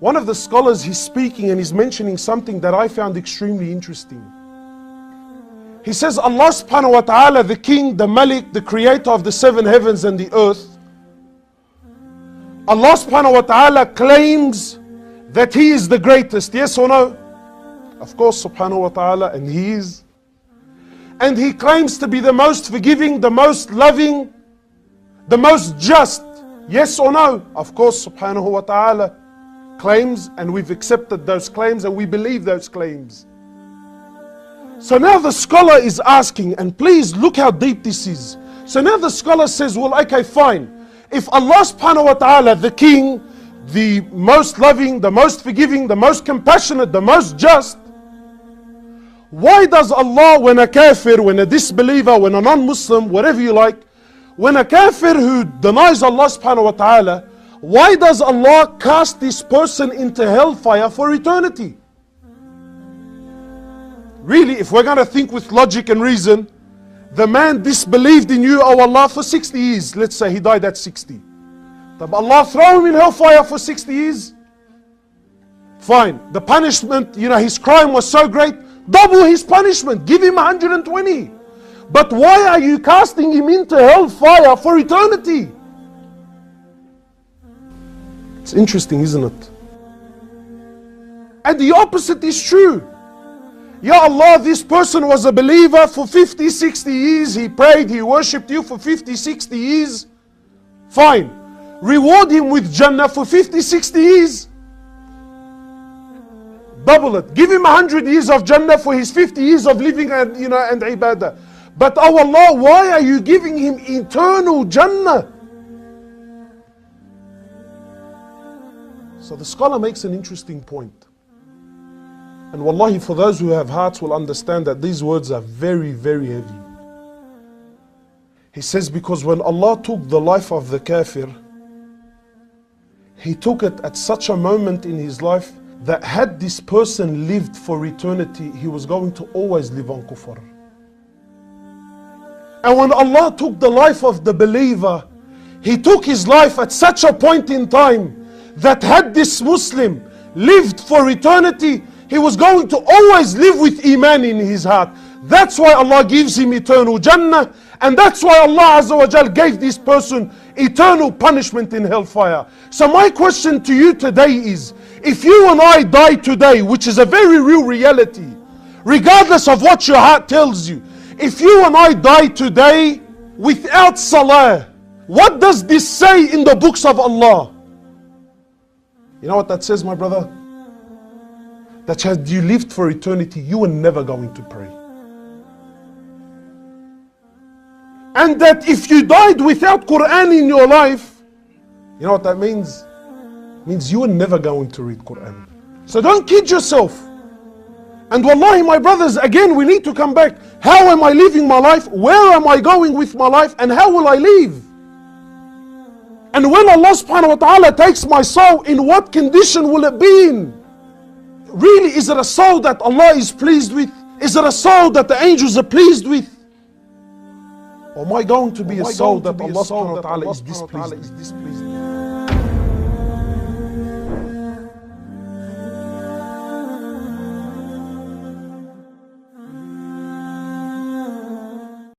One of the scholars, he's speaking and he's mentioning something that I found extremely interesting. He says Allah subhanahu wa ta'ala, the king, the malik, the creator of the seven heavens and the earth, Allah subhanahu wa ta'ala claims that He is the greatest, yes or no? Of course, subhanahu wa ta'ala, and He is. And He claims to be the most forgiving, the most loving, the most just, yes or no? Of course, subhanahu wa ta'ala claims, and we've accepted those claims and we believe those claims. So now the scholar is asking, and please look how deep this is. So now the scholar says, well, okay, fine. If Allah subhanahu wa ta'ala, the king, the most loving, the most forgiving, the most compassionate, the most just, why does Allah, when a kafir, when a disbeliever, when a non-Muslim, whatever you like, when a kafir who denies Allah subhanahu wa ta'ala, why does Allah cast this person into hellfire for eternity? Really, if we're going to think with logic and reason, the man disbelieved in you, oh Allah, for 60 years. Let's say he died at 60. But Allah throw him in hellfire for 60 years? Fine. The punishment, his crime was so great, double his punishment. Give him 120. But why are you casting him into hellfire for eternity? It's interesting, isn't it? And the opposite is true. Ya Allah, this person was a believer for 50, 60 years. He prayed, he worshipped you for 50, 60 years. Fine. Reward him with Jannah for 50, 60 years. Double it. Give him 100 years of Jannah for his 50 years of living and ibadah. But oh Allah, why are you giving him eternal Jannah? So the scholar makes an interesting point. And wallahi, for those who have hearts will understand that these words are very, very heavy. He says, because when Allah took the life of the kafir, He took it at such a moment in his life that had this person lived for eternity, he was going to always live on kufr. And when Allah took the life of the believer, He took his life at such a point in time that had this Muslim lived for eternity, he was going to always live with Iman in his heart. That's why Allah gives him eternal Jannah, and that's why Allah Azza wa Jal gave this person eternal punishment in hellfire. So my question to you today is, if you and I die today, which is a very real reality, regardless of what your heart tells you, if you and I die today without salah, what does this say in the books of Allah? You know what that says, my brother? That had you lived for eternity, you were never going to pray. And that if you died without Quran in your life, you know what that means? It means you were never going to read Quran. So don't kid yourself. And wallahi, my brothers, again, we need to come back. How am I living my life? Where am I going with my life? And how will I live? And when Allah subhanahu wa ta'ala takes my soul, in what condition will it be in? Really, is it a soul that Allah is pleased with? Is it a soul that the angels are pleased with? Or am I going to be a soul that Allah subhanahu wa ta'ala is displeased with?